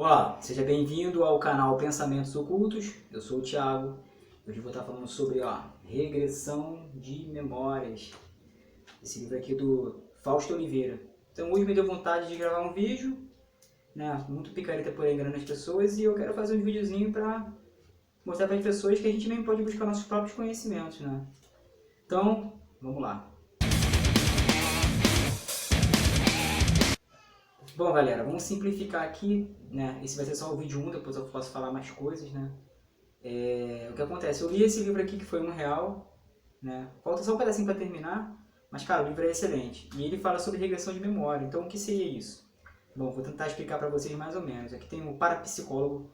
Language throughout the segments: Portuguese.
Olá, seja bem-vindo ao canal Pensamentos Ocultos. Eu sou o Thiago. Hoje eu vou estar falando sobre regressão de memórias. Esse livro aqui do Fausto Oliveira. Então hoje me deu vontade de gravar um vídeo, né? Muito picareta por aí enganando as pessoas, e eu quero fazer um videozinho para mostrar para as pessoas que a gente mesmo pode buscar nossos próprios conhecimentos, né? Então, vamos lá. Bom, galera, vamos simplificar aqui, né? Esse vai ser só o vídeo 1, depois eu posso falar mais coisas, né? O que acontece? Eu li esse livro aqui que foi R$1, né? Falta só um pedacinho para terminar, mas, cara, o livro é excelente. E ele fala sobre regressão de memória. Então, o que seria isso? Bom, vou tentar explicar para vocês mais ou menos. Aqui tem um parapsicólogo,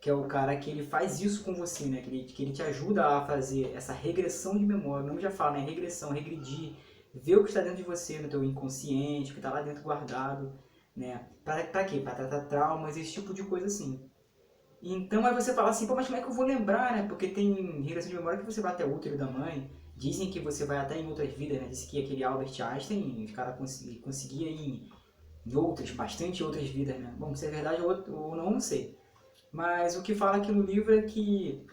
que é o cara que ele faz isso com você, né? Que ele te ajuda a fazer essa regressão de memória. O nome já fala, né? Regressão, regredir, ver o que está dentro de você, no teu inconsciente, o que está lá dentro guardado, né? Para quê? Para tratar traumas, esse tipo de coisa assim. Então aí você fala assim, pô, mas como é que eu vou lembrar, né? Porque tem regressão de memória que você vai até o útero da mãe, dizem que você vai até em outras vidas, né? Disse que aquele Albert Einstein, os caras conseguia ir em outras, bastante outras vidas, né? Bom, se é verdade ou não, não sei. Mas o que fala aqui no livro é que,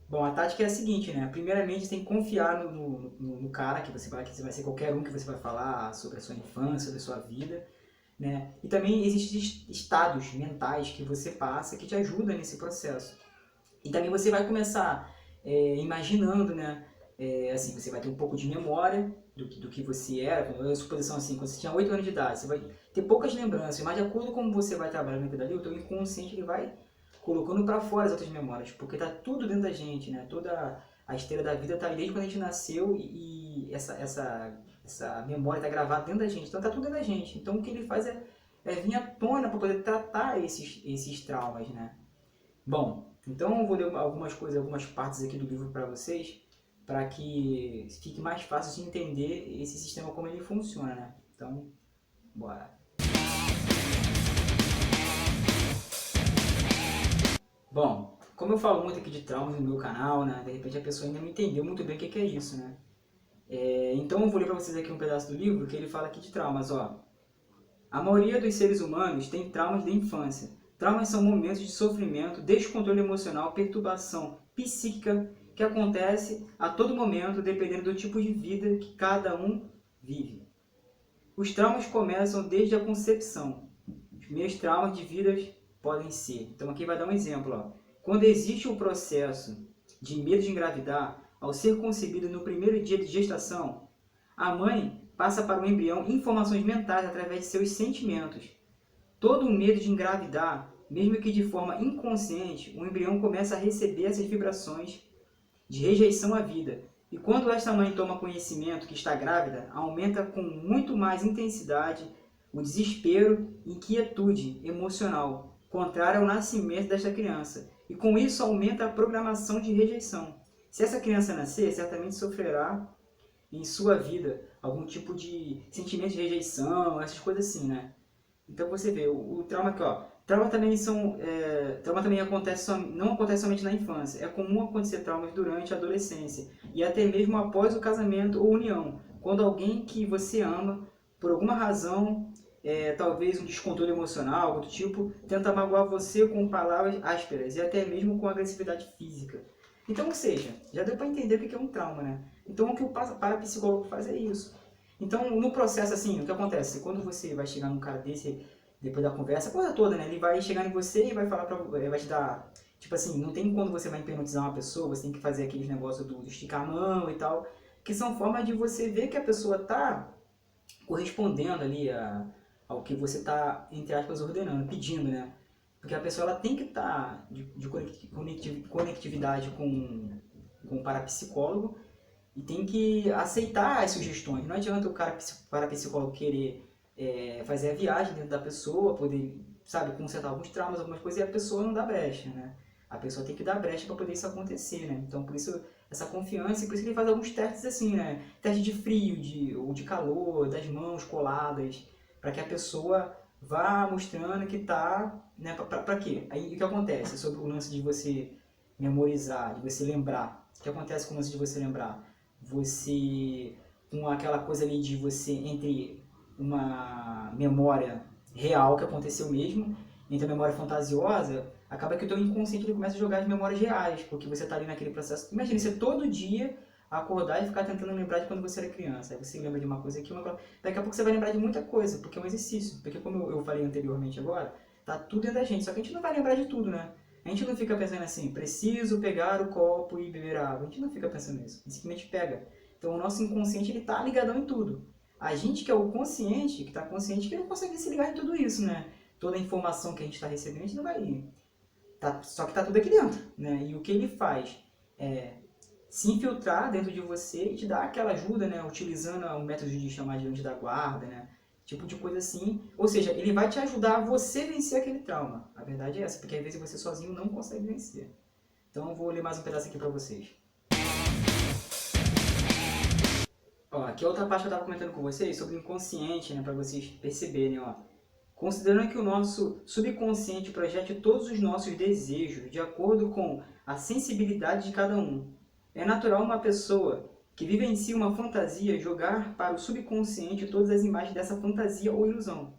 bom, a tática é a seguinte, né? Primeiramente você tem que confiar no cara, que você vai ser qualquer um que você vai falar sobre a sua infância, sobre a sua vida, né? E também existem estados mentais que você passa que te ajudam nesse processo. E também você vai começar imaginando, né? Assim, você vai ter um pouco de memória do que você era. A suposição assim, quando você tinha 8 anos de idade, você vai ter poucas lembranças, mas de acordo com como você vai trabalhando naquilo dali, o teu inconsciente ele vai colocando para fora as outras memórias, porque tá tudo dentro da gente, né? Toda a esteira da vida tá ali desde quando a gente nasceu e essa memória tá gravada dentro da gente, então tá tudo dentro da gente. Então o que ele faz é vir à tona para poder tratar esses traumas, né? Bom, então eu vou ler algumas coisas, algumas partes aqui do livro para vocês, para que fique mais fácil de entender esse sistema, como ele funciona, né? Então, bora. Bom, como eu falo muito aqui de traumas no meu canal, né? De repente a pessoa ainda não entendeu muito bem o que é isso, né? Então eu vou ler para vocês aqui um pedaço do livro que ele fala aqui de traumas, ó. A maioria dos seres humanos tem traumas da infância. Traumas são momentos de sofrimento, descontrole emocional, perturbação psíquica que acontece a todo momento, dependendo do tipo de vida que cada um vive. Os traumas começam desde a concepção. Os primeiros traumas de vidas podem ser. Então aqui vai dar um exemplo. Ó. Quando existe o processo de medo de engravidar, ao ser concebido no primeiro dia de gestação, a mãe passa para o embrião informações mentais através de seus sentimentos. Todo o medo de engravidar, mesmo que de forma inconsciente, o embrião começa a receber essas vibrações de rejeição à vida. E quando esta mãe toma conhecimento que está grávida, aumenta com muito mais intensidade o desespero e inquietude emocional, contrária ao nascimento desta criança. E com isso aumenta a programação de rejeição. Se essa criança nascer, certamente sofrerá em sua vida algum tipo de sentimento de rejeição, essas coisas assim, né? Então você vê, o trauma aqui, ó. Trauma também não acontece somente na infância. É comum acontecer traumas durante a adolescência e até mesmo após o casamento ou união. Quando alguém que você ama, por alguma razão, talvez um descontrole emocional, algo do tipo, tenta magoar você com palavras ásperas e até mesmo com agressividade física. Então, ou seja, já deu para entender o que é um trauma, né? Então, o que o parapsicólogo faz é isso. Então, no processo, assim, o que acontece? Quando você vai chegar num cara desse, depois da conversa, a coisa toda, né? Ele vai chegar em você e vai falar pra você, vai te dar... Tipo assim, não tem quando você vai hipnotizar uma pessoa, você tem que fazer aqueles negócios do esticar a mão e tal, que são formas de você ver que a pessoa tá correspondendo ali ao que você tá, entre aspas, ordenando, pedindo, né? Porque a pessoa ela tem que estar de conectividade com o parapsicólogo, e tem que aceitar as sugestões. Não adianta o cara parapsicólogo querer fazer a viagem dentro da pessoa, poder, sabe, consertar alguns traumas, algumas coisas, e a pessoa não dá brecha, né? A pessoa tem que dar brecha para poder isso acontecer, né? Então, por isso, essa confiança, e por isso que ele faz alguns testes assim, né? Teste de frio, ou de calor, das mãos coladas, para que a pessoa vá mostrando que tá, né? Para quê? Aí, o que acontece sobre o lance de você memorizar, de você lembrar? O que acontece com o lance de você lembrar? Você, com aquela coisa ali de você, entre uma memória real que aconteceu mesmo entre a memória fantasiosa, acaba que o teu inconsciente ele começa a jogar as memórias reais, porque você está ali naquele processo. Imagina você todo dia acordar e ficar tentando lembrar de quando você era criança. Aí você lembra de uma coisa aqui, uma coisa. Daqui a pouco você vai lembrar de muita coisa, porque é um exercício. Porque como eu falei anteriormente agora, tá tudo dentro da gente, só que a gente não vai lembrar de tudo, né? A gente não fica pensando assim, preciso pegar o copo e beber água. A gente não fica pensando nisso, a gente simplesmente pega. Então o nosso inconsciente ele tá ligadão em tudo. A gente que é o consciente, que está consciente, que não consegue se ligar em tudo isso, né? Toda a informação que a gente está recebendo, a gente não vai. Só que está tudo aqui dentro, né? E o que ele faz é se infiltrar dentro de você e te dar aquela ajuda, né? Utilizando o método de chamar de anjo da guarda, né? Tipo de coisa assim. Ou seja, ele vai te ajudar a você vencer aquele trauma. A verdade é essa, porque às vezes você sozinho não consegue vencer. Então eu vou ler mais um pedaço aqui para vocês. Ó, aqui é outra parte que eu estava comentando com vocês sobre o inconsciente, né? Para vocês perceberem, ó. Considerando que o nosso subconsciente projete todos os nossos desejos de acordo com a sensibilidade de cada um, é natural uma pessoa que vivencia uma fantasia jogar para o subconsciente todas as imagens dessa fantasia ou ilusão.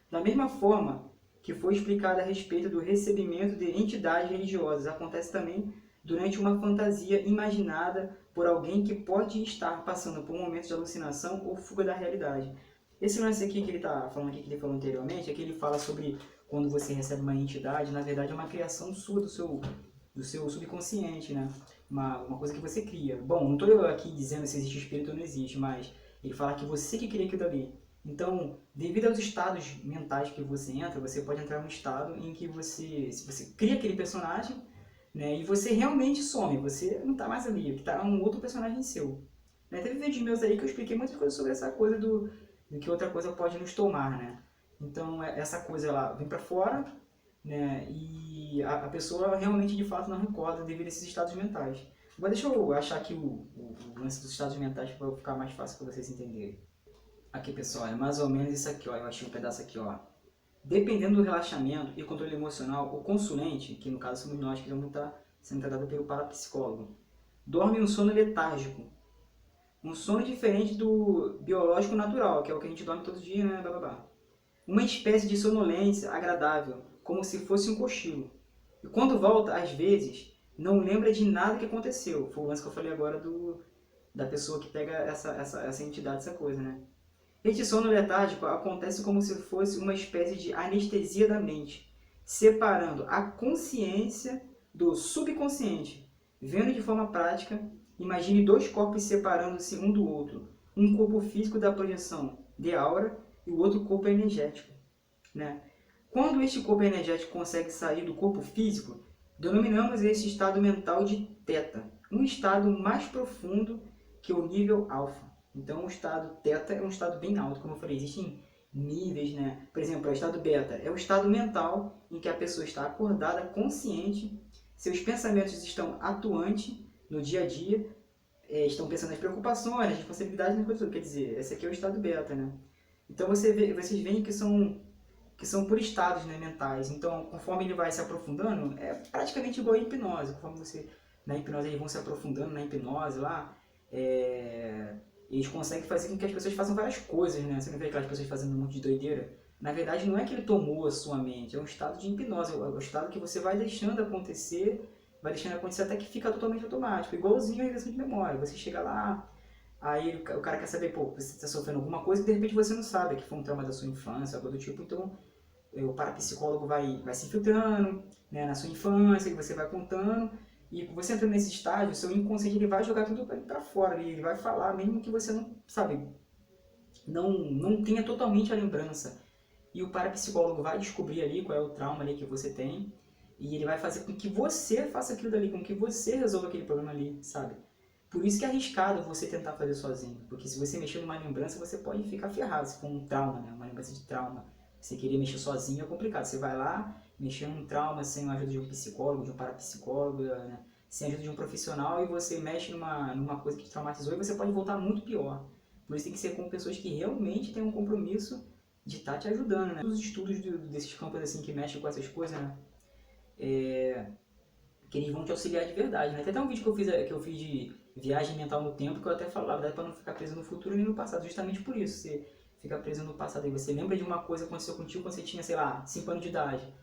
Da mesma forma que foi explicado a respeito do recebimento de entidades religiosas, acontece também durante uma fantasia imaginada por alguém que pode estar passando por um momento de alucinação ou fuga da realidade. Esse lance aqui que ele está falando aqui, que ele falou anteriormente, é que ele fala sobre quando você recebe uma entidade, na verdade é uma criação sua do seu subconsciente, né? Uma coisa que você cria. Bom, não estou eu aqui dizendo se existe espírito ou não existe, mas ele fala que você que cria aquilo ali. Então, devido aos estados mentais que você entra, você pode entrar num estado em que você cria aquele personagem, né, e você realmente some, você não está mais ali, que está um outro personagem seu. Né? Teve vídeos meus aí que eu expliquei muitas coisas sobre essa coisa do que outra coisa pode nos tomar, né? Então, essa coisa ela vem para fora, né, e a pessoa realmente de fato não recorda devido a esses estados mentais. Agora deixa eu achar aqui o lance dos estados mentais para ficar mais fácil para vocês entenderem. Aqui, pessoal, é mais ou menos isso aqui, ó. Eu achei um pedaço aqui, ó. Dependendo do relaxamento e controle emocional, o consulente, que no caso somos nós que vamos estar sendo tratado pelo parapsicólogo, dorme um sono letárgico. Um sono diferente do biológico natural, que é o que a gente dorme todos os dias, né? Blá, blá, blá. Uma espécie de sonolência agradável, como se fosse um cochilo. E quando volta, às vezes, não lembra de nada que aconteceu. Foi o lance que eu falei agora da pessoa que pega essa entidade, essa coisa, né? Este sono letárgico acontece como se fosse uma espécie de anestesia da mente, separando a consciência do subconsciente. Vendo de forma prática, imagine dois corpos separando-se um do outro. Um corpo físico da projeção de aura e o outro corpo energético. Né? Quando este corpo energético consegue sair do corpo físico, denominamos esse estado mental de teta, um estado mais profundo que o nível alfa. Então, o estado teta é um estado bem alto, como eu falei, existem níveis, né? Por exemplo, o estado beta é o estado mental em que a pessoa está acordada, consciente, seus pensamentos estão atuantes no dia a dia, estão pensando nas preocupações, nas responsabilidades, nas coisas. Quer dizer, esse aqui é o estado beta, né? Então, vocês veem que são por estados, né, mentais. Então, conforme ele vai se aprofundando, é praticamente igual a hipnose. Conforme você, na hipnose, eles vão se aprofundando na hipnose lá, eles conseguem fazer com que as pessoas façam várias coisas, né? Você não vê aquelas pessoas fazendo um monte de doideira. Na verdade, não é que ele tomou a sua mente, é um estado de hipnose, é um estado que você vai deixando acontecer, até que fica totalmente automático, igualzinho a regressão de memória. Você chega lá, aí o cara quer saber, pô, você está sofrendo alguma coisa que de repente você não sabe, que foi um trauma da sua infância, algo do tipo, então o parapsicólogo vai se infiltrando, né, na sua infância, que você vai contando, e você entrando nesse estágio, o seu inconsciente ele vai jogar tudo para fora, ele vai falar, mesmo que você não, sabe, não tenha totalmente a lembrança. E o parapsicólogo vai descobrir ali qual é o trauma ali que você tem, e ele vai fazer com que você faça aquilo dali, com que você resolva aquele problema ali, sabe? Por isso que é arriscado você tentar fazer sozinho, porque se você mexer numa lembrança, você pode ficar ferrado, se for um trauma, né? Uma lembrança de trauma. Você querer mexer sozinho é complicado. Você vai lá, mexer num trauma sem a ajuda de um psicólogo, de um parapsicólogo, né? Sem a ajuda de um profissional, e você mexe numa coisa que te traumatizou e você pode voltar muito pior. Por isso tem que ser com pessoas que realmente têm um compromisso de estar te ajudando, né? Os estudos desses campos assim que mexem com essas coisas, né? Que eles vão te auxiliar de verdade, né? Tem até um vídeo que eu fiz de viagem mental no tempo, que eu até falava, para não ficar preso no futuro nem no passado, justamente por isso. Você fica preso no passado e você lembra de uma coisa que aconteceu contigo quando você tinha, sei lá, 5 anos de idade.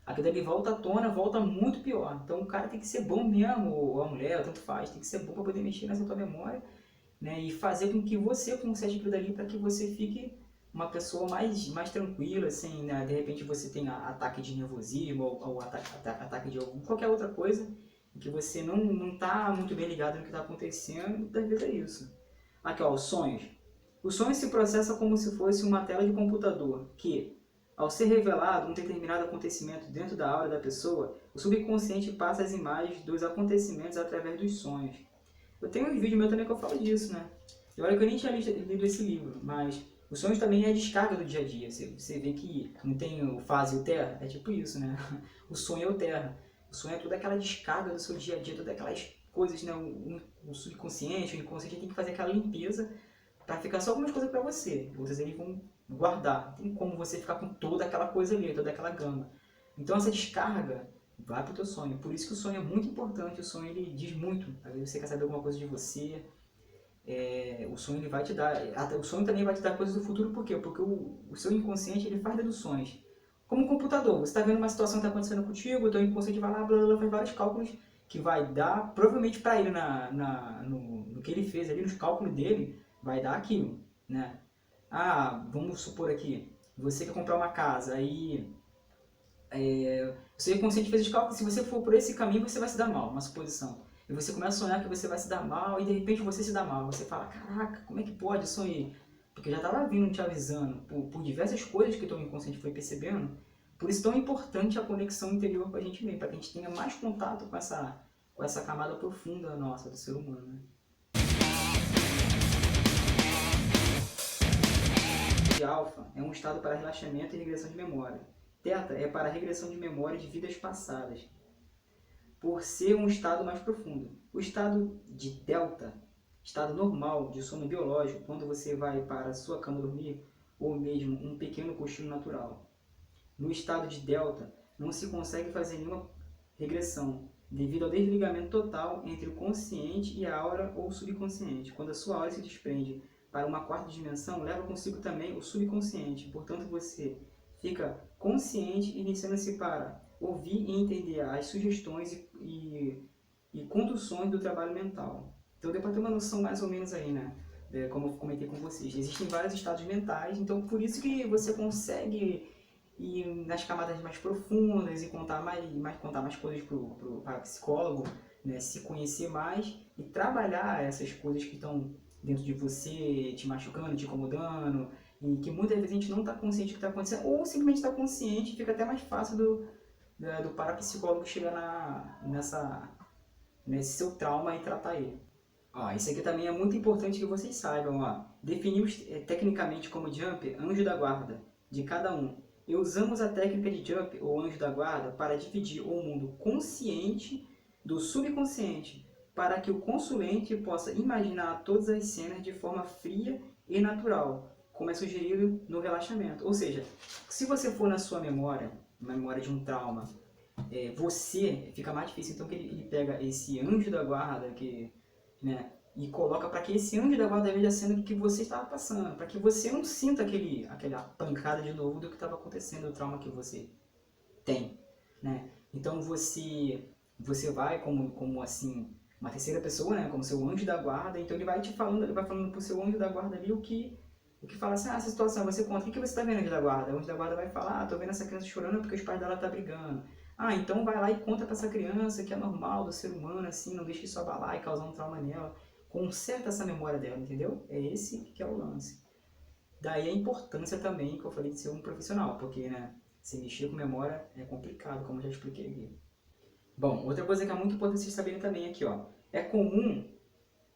aquilo ali volta à tona, volta muito pior. Então o cara tem que ser bom mesmo, ou a mulher, tanto faz, tem que ser bom para poder mexer nessa tua memória, né? E fazer com que você conserte aquilo dali para que você fique uma pessoa mais tranquila, assim, né? De repente você tenha ataque de nervosismo ou ataque de qualquer outra coisa, que você não tá muito bem ligado no que está acontecendo, muitas vezes é isso. Aqui, ó, os sonhos. O sonho se processa como se fosse uma tela de computador, que, ao ser revelado um determinado acontecimento dentro da aura da pessoa, o subconsciente passa as imagens dos acontecimentos através dos sonhos. Eu tenho um vídeo meu também que eu falo disso, né? E olha que eu nem tinha lido esse livro, mas os sonhos também é a descarga do dia a dia. Você vê que não tem o fase e o terra? É tipo isso, né? O sonho é o terra. O sonho é toda aquela descarga do seu dia a dia, todas aquelas coisas, né? O subconsciente, o inconsciente tem que fazer aquela limpeza para ficar só algumas coisas para você. Outras eles vão guardar. Tem como você ficar com toda aquela coisa ali, toda aquela gama. Então essa descarga vai pro teu sonho. Por isso que o sonho é muito importante. O sonho ele diz muito. Às vezes você quer saber alguma coisa de você. O sonho ele vai te dar. O sonho também vai te dar coisas do futuro. Por quê? Porque o seu inconsciente ele faz deduções. Como um computador. Você está vendo uma situação que está acontecendo contigo, o teu inconsciente vai lá, blá, blá, blá, faz vários cálculos que vai dar, provavelmente para ele no que ele fez ali, nos cálculos dele, vai dar aquilo, né? Ah, vamos supor aqui, você quer comprar uma casa, aí o seu inconsciente fez os cálculos, se você for por esse caminho, você vai se dar mal, uma suposição. E você começa a sonhar que você vai se dar mal, e de repente você se dá mal. Você fala, caraca, como é que pode? Eu sonhei. Porque já estava vindo te avisando, por diversas coisas que o teu inconsciente foi percebendo. Por isso tão importante a conexão interior com a gente mesmo, para que a gente tenha mais contato com essa camada profunda nossa, do ser humano, né? De alfa é um estado para relaxamento e regressão de memória. Teta é para regressão de memória de vidas passadas, por ser um estado mais profundo. O estado de delta, estado normal de sono biológico, quando você vai para a sua cama dormir, ou mesmo um pequeno cochilo natural. No estado de delta, não se consegue fazer nenhuma regressão, devido ao desligamento total entre o consciente e a aura ou subconsciente. Quando a sua aura se desprende para uma quarta dimensão, leva consigo também o subconsciente. Portanto, você fica consciente iniciando-se para ouvir e entender as sugestões e conduções do trabalho mental. Então deu para ter uma noção mais ou menos aí, né? Como eu comentei com vocês. Existem vários estados mentais, então por isso que você consegue ir nas camadas mais profundas e contar mais coisas para o psicólogo, né? Se conhecer mais e trabalhar essas coisas que estão dentro de você, te machucando, te incomodando, e que muitas vezes a gente não está consciente do que está acontecendo, ou simplesmente está consciente e fica até mais fácil do parapsicólogo chegar nesse seu trauma e tratar ele. Ó, isso aqui também é muito importante que vocês saibam. Ó. Definimos tecnicamente como jump anjo da guarda de cada um. E usamos a técnica de jump ou anjo da guarda para dividir o mundo consciente do subconsciente, para que o consulente possa imaginar todas as cenas de forma fria e natural, como é sugerido no relaxamento. Ou seja, se você for na sua memória, na memória de um trauma, você fica mais difícil. Então que ele pega esse anjo da guarda né, e coloca para que esse anjo da guarda veja a cena que você estava passando, para que você não sinta aquela pancada de novo do que estava acontecendo, do trauma que você tem, né? Então você vai como assim uma terceira pessoa, né, como seu anjo da guarda. Então ele vai falando pro seu anjo da guarda ali o que fala assim, essa situação, você conta, o que você está vendo, anjo da guarda? O anjo da guarda vai falar, tô vendo essa criança chorando porque os pais dela tá brigando. Então vai lá e conta para essa criança que é normal do ser humano, assim, não deixe isso abalar e causar um trauma nela. Conserta essa memória dela, entendeu? É esse que é o lance. Daí a importância também, que eu falei, de ser um profissional, porque, né, se mexer com memória é complicado, como eu já expliquei aqui. Bom, outra coisa que é muito importante vocês saberem também aqui, ó. É comum,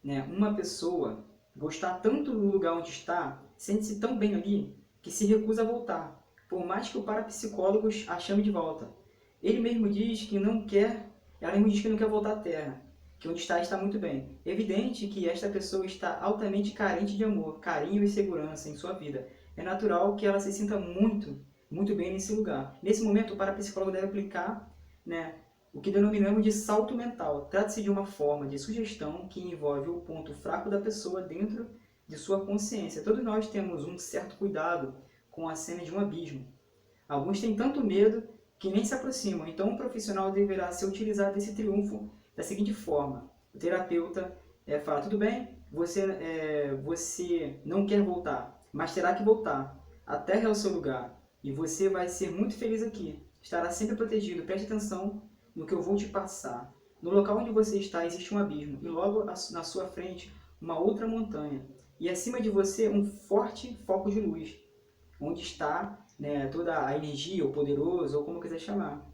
né, uma pessoa gostar tanto do lugar onde está, sente-se tão bem ali, que se recusa a voltar, por mais que o parapsicólogo a chame de volta. Ele mesmo diz que não quer, ela mesmo diz que não quer voltar à Terra, que onde está muito bem. É evidente que esta pessoa está altamente carente de amor, carinho e segurança em sua vida. É natural que ela se sinta muito bem nesse lugar. Nesse momento, o parapsicólogo deve aplicar, né, o que denominamos de salto mental. Trata-se de uma forma de sugestão que envolve o ponto fraco da pessoa dentro de sua consciência. Todos nós temos um certo cuidado com a cena de um abismo. Alguns têm tanto medo que nem se aproximam. Então, o profissional deverá ser utilizado desse triunfo da seguinte forma. O terapeuta fala, tudo bem, você não quer voltar, mas terá que voltar. A terra é o seu lugar e você vai ser muito feliz aqui. Estará sempre protegido. Preste atenção no que eu vou te passar. No local onde você está existe um abismo e logo na sua frente uma outra montanha. E acima de você um forte foco de luz, onde está, né, toda a energia, o poderoso, ou como quiser chamar.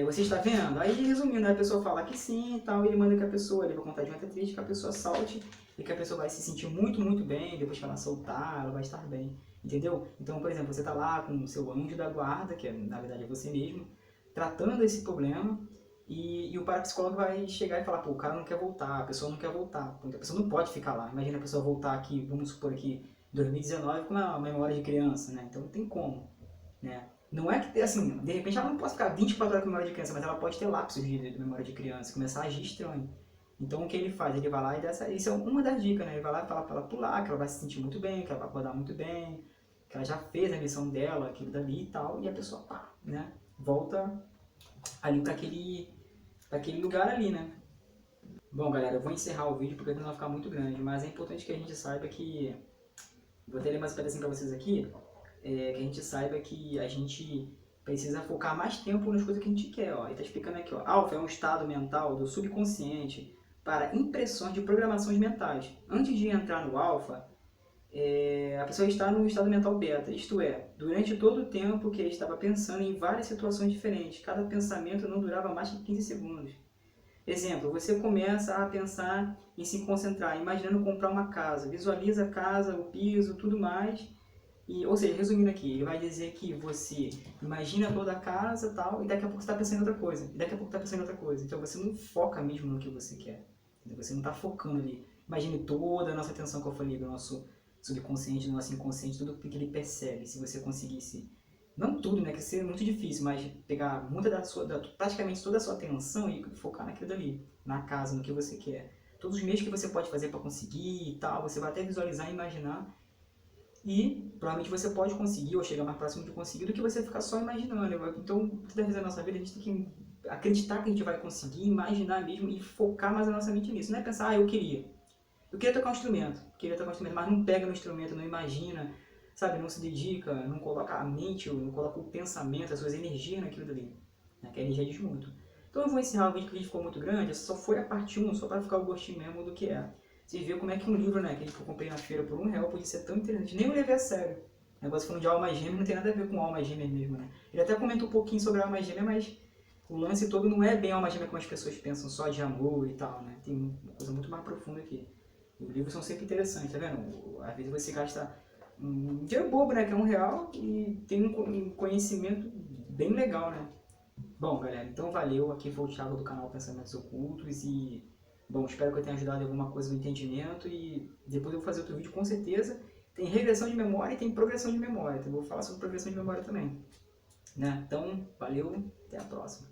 Você está vendo? Aí, resumindo, a pessoa fala que sim e tal, e ele manda que a pessoa, ele vai contar de uma triste, que a pessoa salte, e que a pessoa vai se sentir muito, muito bem, depois que ela soltar, ela vai estar bem, entendeu? Então, por exemplo, você está lá com o seu anjo da guarda, que na verdade é você mesmo, tratando esse problema, e o parapsicólogo vai chegar e falar, pô, o cara não quer voltar, a pessoa não quer voltar, a pessoa não pode ficar lá. Imagina a pessoa voltar aqui, vamos supor aqui, 2019 com uma memória de criança, né? Então não tem como, né? Não é que, assim, de repente ela não pode ficar 24 horas com memória de criança, mas ela pode ter lapsos de memória de criança, começar a agir estranho. Então o que ele faz? Ele vai lá e dá isso é uma das dicas, né? Ele vai lá e fala pra ela pular, que ela vai se sentir muito bem, que ela vai acordar muito bem, que ela já fez a missão dela, aquilo dali e tal, e a pessoa, pá, né? Volta ali para aquele lugar ali, né? Bom, galera, eu vou encerrar o vídeo porque não vai ficar muito grande, mas é importante que a gente saiba que... Vou ter mais um pedacinho para vocês aqui, que a gente saiba que a gente precisa focar mais tempo nas coisas que a gente quer, ó. Ele tá explicando aqui, ó. Alfa é um estado mental do subconsciente para impressões de programações mentais. Antes de entrar no alfa, a pessoa está no estado mental beta, isto é, durante todo o tempo que ele estava pensando em várias situações diferentes, cada pensamento não durava mais que 15 segundos. Exemplo, você começa a pensar em se concentrar, imaginando comprar uma casa, visualiza a casa, o piso, tudo mais, ou seja, resumindo aqui, ele vai dizer que você imagina toda a casa tal, e daqui a pouco você está pensando em outra coisa, e daqui a pouco está pensando em outra coisa, então você não foca mesmo no que você quer, você não está focando ali. Imagine toda a nossa atenção que eu falei, do nosso subconsciente, do nosso inconsciente, tudo o que ele percebe, se você conseguisse, não tudo, né, que seria muito difícil, mas pegar muita praticamente toda a sua atenção e focar naquilo dali, na casa, no que você quer. Todos os meios que você pode fazer para conseguir e tal, você vai até visualizar e imaginar, e provavelmente você pode conseguir, ou chegar mais próximo de conseguir, do que você ficar só imaginando. Então, toda vez na nossa vida, a gente tem que acreditar que a gente vai conseguir, imaginar mesmo e focar mais a nossa mente nisso. Não é pensar, eu queria tocar um instrumento, mas não pega no instrumento, não imagina, sabe, não se dedica, não coloca a mente, não coloca o pensamento, as suas energias naquilo dali, né? Que a energia diz muito. Então eu vou encerrar o vídeo, que o vídeo ficou muito grande, essa só foi a parte 1, só para ficar o gostinho mesmo do que é. Você vê como é que um livro, né, que eu comprei na feira por R$1 pode ser tão interessante, nem eu levei a sério. O negócio falando de alma gêmea não tem nada a ver com alma gêmea mesmo, né. Ele até comentou um pouquinho sobre a alma gêmea, mas o lance todo não é bem alma gêmea como as pessoas pensam, só de amor e tal, né, tem uma coisa muito mais profunda aqui. Os livros são sempre interessantes, tá vendo? Às vezes você gasta um dinheiro bobo, né, que é R$1, e tem um conhecimento bem legal, né. Bom, galera, então valeu, aqui foi o Thiago do canal Pensamentos Ocultos e, bom, espero que eu tenha ajudado em alguma coisa no entendimento e depois eu vou fazer outro vídeo com certeza. Tem regressão de memória e tem progressão de memória, então eu vou falar sobre progressão de memória também, né. Então, valeu, até a próxima.